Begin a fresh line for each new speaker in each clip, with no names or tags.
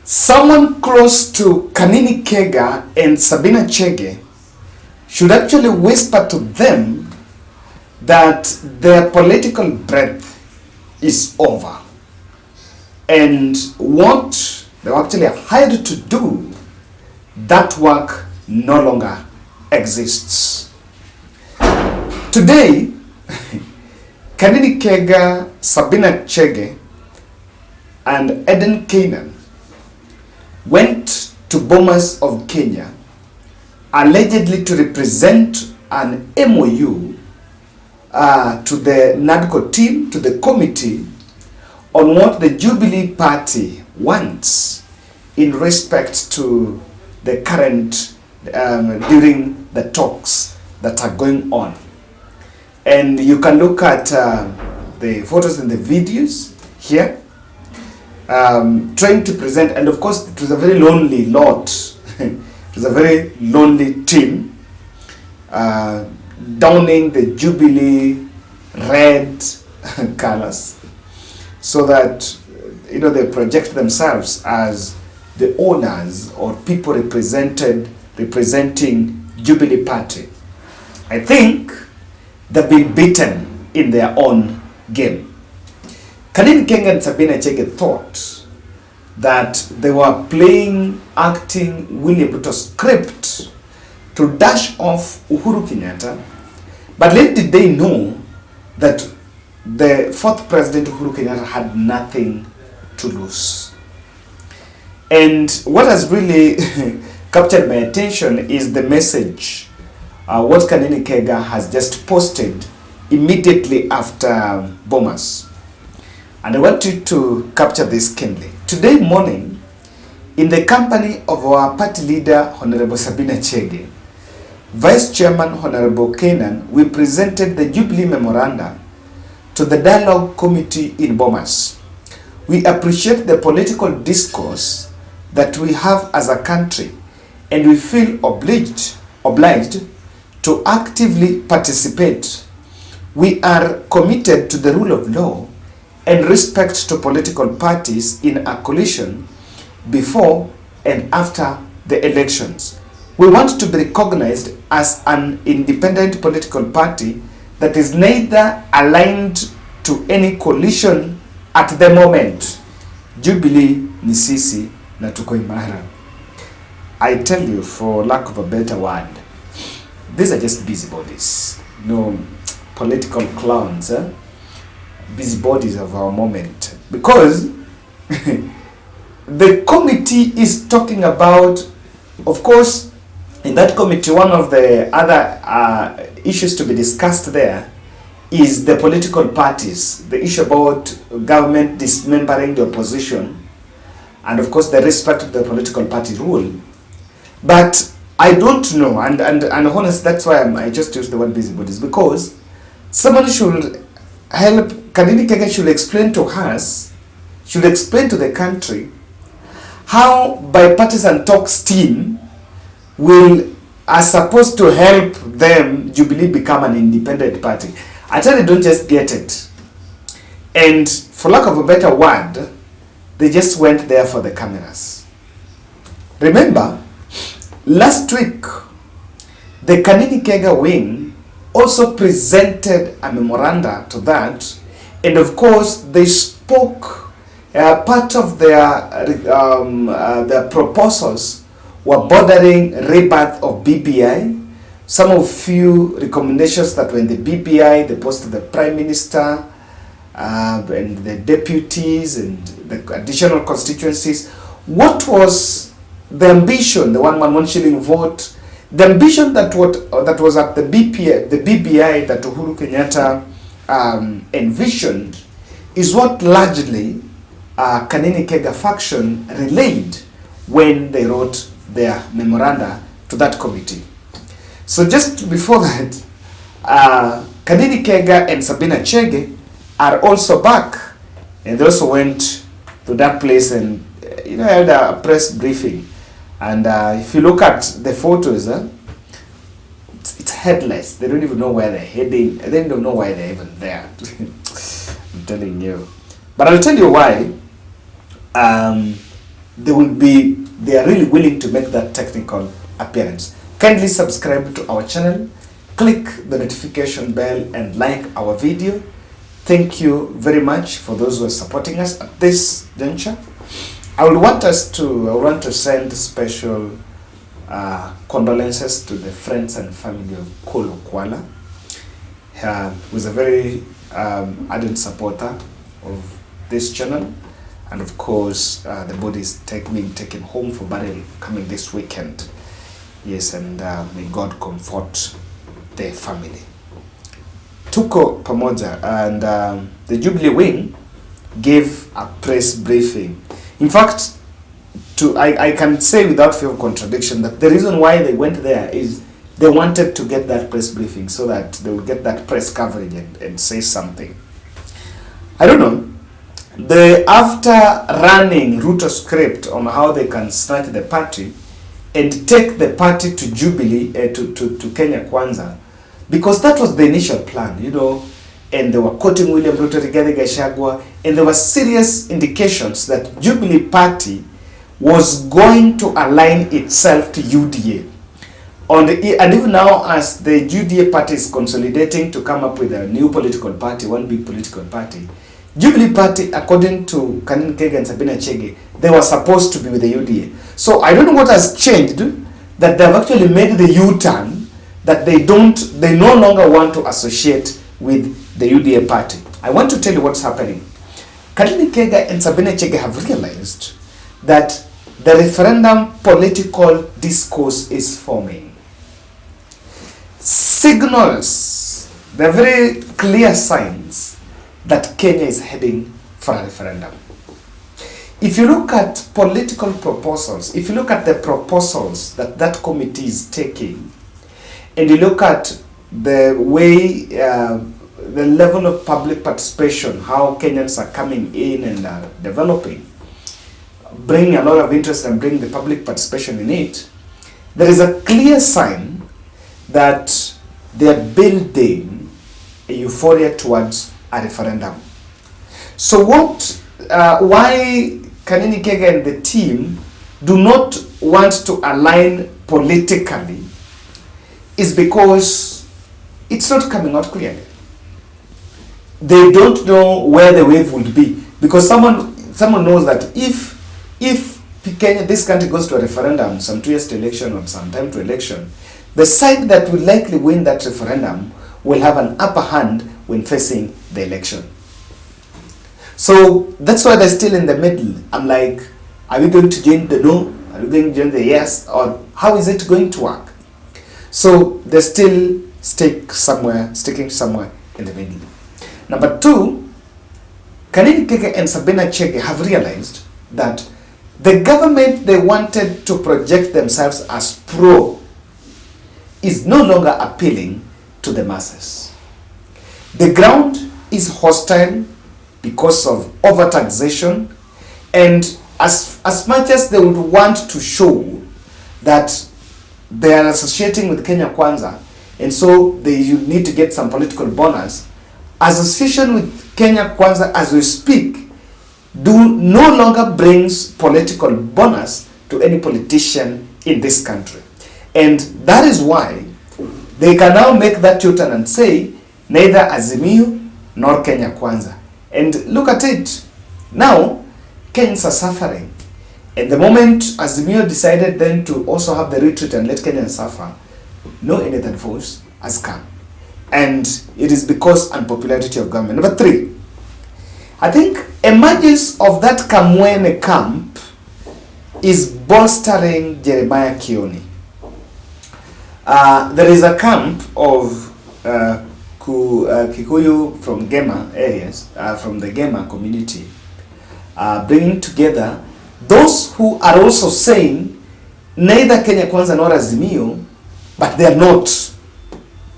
someone close to Kanini Kega and Sabina should actually whisper to them that their political breath is over. And what they were actually hired to do, that work no longer exists. Today, Kanini Kega, Sabina Chege, and Eden Kenyan went to Bomas of Kenya, allegedly to represent an MOU to the NADCO team, to the committee, on what the Jubilee party wants in respect to the current, during the talks that are going on. And you can look at the photos and the videos here, trying to present, and of course it was a very lonely lot. It was a very lonely team, donning the Jubilee red colors, so that they project themselves as the owners or people representing Jubilee party. I think they've been beaten in their own game. Kanini Kega and Sabina Chege thought that they were acting William Ruto's script to dash off Uhuru Kenyatta, but little did they know that the fourth president, Uhuru Kenyatta, had nothing to lose. And what has really captured my attention is the message what Kanini Kega has just posted immediately after Bomas. And I want you to capture this keenly. Today morning, in the company of our party leader, Honorable Sabina Chege, Vice Chairman Honorable Kenyan, we presented the Jubilee Memoranda to the Dialogue Committee in Bomas. We appreciate the political discourse that we have as a country, and we feel obliged to actively participate. We are committed to the rule of law and respect to political parties in a coalition before and after the elections. We want to be recognized as an independent political party that is neither aligned to any coalition at the moment. Jubilee ni sisi na tuko imara. I tell you, for lack of a better word, these are just busybodies. Political clowns, busybodies of our moment. Because the committee is talking about, of course, in that committee, one of the other issues to be discussed there is the political parties, the issue about government dismembering the opposition, and of course the respect of the political party rule. But I don't know, and honestly, that's why I just use the word busybodies, because someone should help. Kanini Kega should explain to us, should explain to the country, how bipartisan talks team are supposed to help them, Jubilee, become an independent party. I tell you, don't just get it. And for lack of a better word, they just went there for the cameras. Remember, last week, the Kanini Kega wing also presented a memoranda to that, and of course they spoke, part of their proposals were bordering rebirth of BBI. Some of few recommendations that were in the BBI, they posted the Prime Minister and the deputies and the additional constituencies. What was the ambition, the 1 shilling vote, the ambition that was at the BBI that Uhuru Kenyatta envisioned, is what largely Kanini Kega faction relayed when they wrote their memoranda to that committee. So just before that, Kanini Kega and Sabina Chege are also back, and they also went to that place and held a press briefing. And if you look at the photos, it's headless. They don't even know where they're heading. They don't know why they're even there. I'm telling you. But I'll tell you why. they are really willing to make that technical appearance. Kindly subscribe to our channel, click the notification bell and like our video. Thank you very much for those who are supporting us at this juncture. I want to send special condolences to the friends and family of Kolo Kwala, who is a very ardent supporter of this channel. And of course, the body is being taken home for burial coming this weekend. Yes, and may God comfort their family. Tuko pamoja, and the Jubilee wing gave a press briefing. In fact, I can say without fear of contradiction that the reason why they went there is they wanted to get that press briefing so that they would get that press coverage and say something. I don't know. After running Ruto script on how they can start the party and take the party to Jubilee, to Kenya Kwanza, because that was the initial plan, you know, and they were quoting William Ruto, Rigathi Gachagua, and there were serious indications that Jubilee party was going to align itself to UDA. And even now, as the UDA party is consolidating to come up with a new political party, one big political party, Jubilee party, according to Kanini, Kega and Sabina, they were supposed to be with the UDA. So I don't know what has changed, that they've actually made the U-turn, that they no longer want to associate with the UDA party. I want to tell you what's happening. Kanini, Kega and Sabina have realized that the referendum political discourse is forming. Signals, the very clear signs that Kenya is heading for a referendum. If you look at political proposals, if you look at the proposals that committee is taking, and you look at the way, the level of public participation, how Kenyans are coming in and developing, bringing a lot of interest and bringing the public participation in it, there is a clear sign that they are building a euphoria towards a referendum. So why Kanini, Kega and the team do not want to align politically is because it's not coming out clearly. They don't know where the wave would be, because someone knows that if Kenya, this country goes to a referendum, some 2 years to election or some time to election, the side that will likely win that referendum will have an upper hand when facing the election. So that's why they're still in the middle. I'm like, are we going to join the no? Are we going to join the yes? Or how is it going to work? So they're still sticking somewhere in the middle. Number 2, Kanini, Kega and Sabina have realized that the government they wanted to project themselves as pro is no longer appealing to the masses. The ground is hostile because of overtaxation, and as much as they would want to show that they are associating with Kenya Kwanza, and so you need to get some political bonus, association with Kenya Kwanza as we speak no longer brings political bonus to any politician in this country. And that is why they can now make that U-turn and say neither Azimio nor Kenya Kwanza. And look at it. Now, Kenyans are suffering. And the moment Azimio decided then to also have the retreat and let Kenyans suffer, no anything force has come. And it is because unpopularity of government. Number 3, I think emergence of that Kamwene camp is bolstering Jeremiah Kioni. There is a camp of Kikuyu from Gema areas, from the Gema community, bringing together those who are also saying neither Kenya Kwanza nor Azimio, but they are not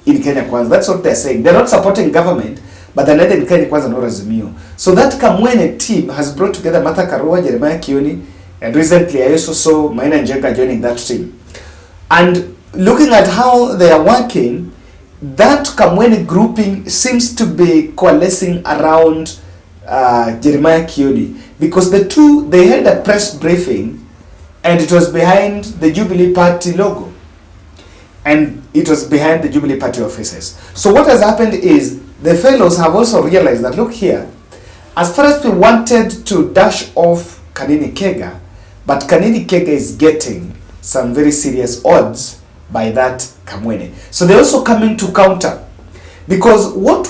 in Kenya Kwanza. That's what they're saying. They're not supporting government, but they're neither in Kenya Kwanza nor Azimio. So that Kamwene team has brought together Martha Karua, Jeremiah Kioni, and recently I also saw Maina Njenga joining that team. And looking at how they are working, that Kamwene grouping seems to be coalescing around Jeremiah Kiodi, because the two, they held a press briefing and it was behind the Jubilee Party logo. And it was behind the Jubilee Party offices. So what has happened is the fellows have also realized that, look here, as far as we wanted to dash off Kanini Kega, but Kanini Kega is getting some very serious odds by that Kamwene. So they're also coming to counter. Because what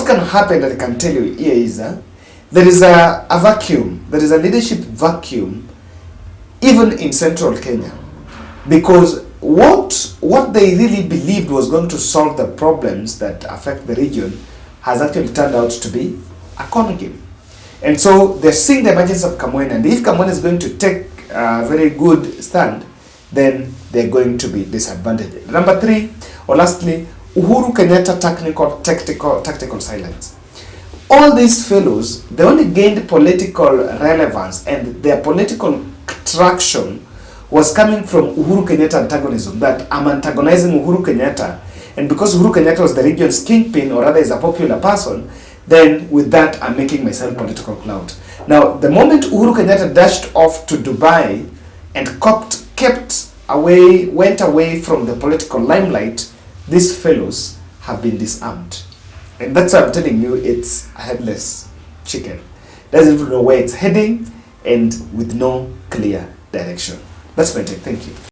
can happen, that I can tell you here is there is a vacuum, there is a leadership vacuum even in central Kenya. Because what they really believed was going to solve the problems that affect the region has actually turned out to be a con game. And so they're seeing the emergence of Kamwene, and if Kamwene is going to take a very good stand, then they're going to be disadvantaged. Number three, or lastly, Uhuru Kenyatta tactical silence. All these fellows, they only gained political relevance, and their political traction was coming from Uhuru Kenyatta antagonism, that I'm antagonizing Uhuru Kenyatta, and because Uhuru Kenyatta was the region's kingpin, or rather is a popular person, then with that I'm making myself political clout. Now, the moment Uhuru Kenyatta dashed off to Dubai and went away from the political limelight, these fellows have been disarmed. And that's why I'm telling you, it's a headless chicken. Doesn't even know where it's heading, and with no clear direction. That's my take. Thank you.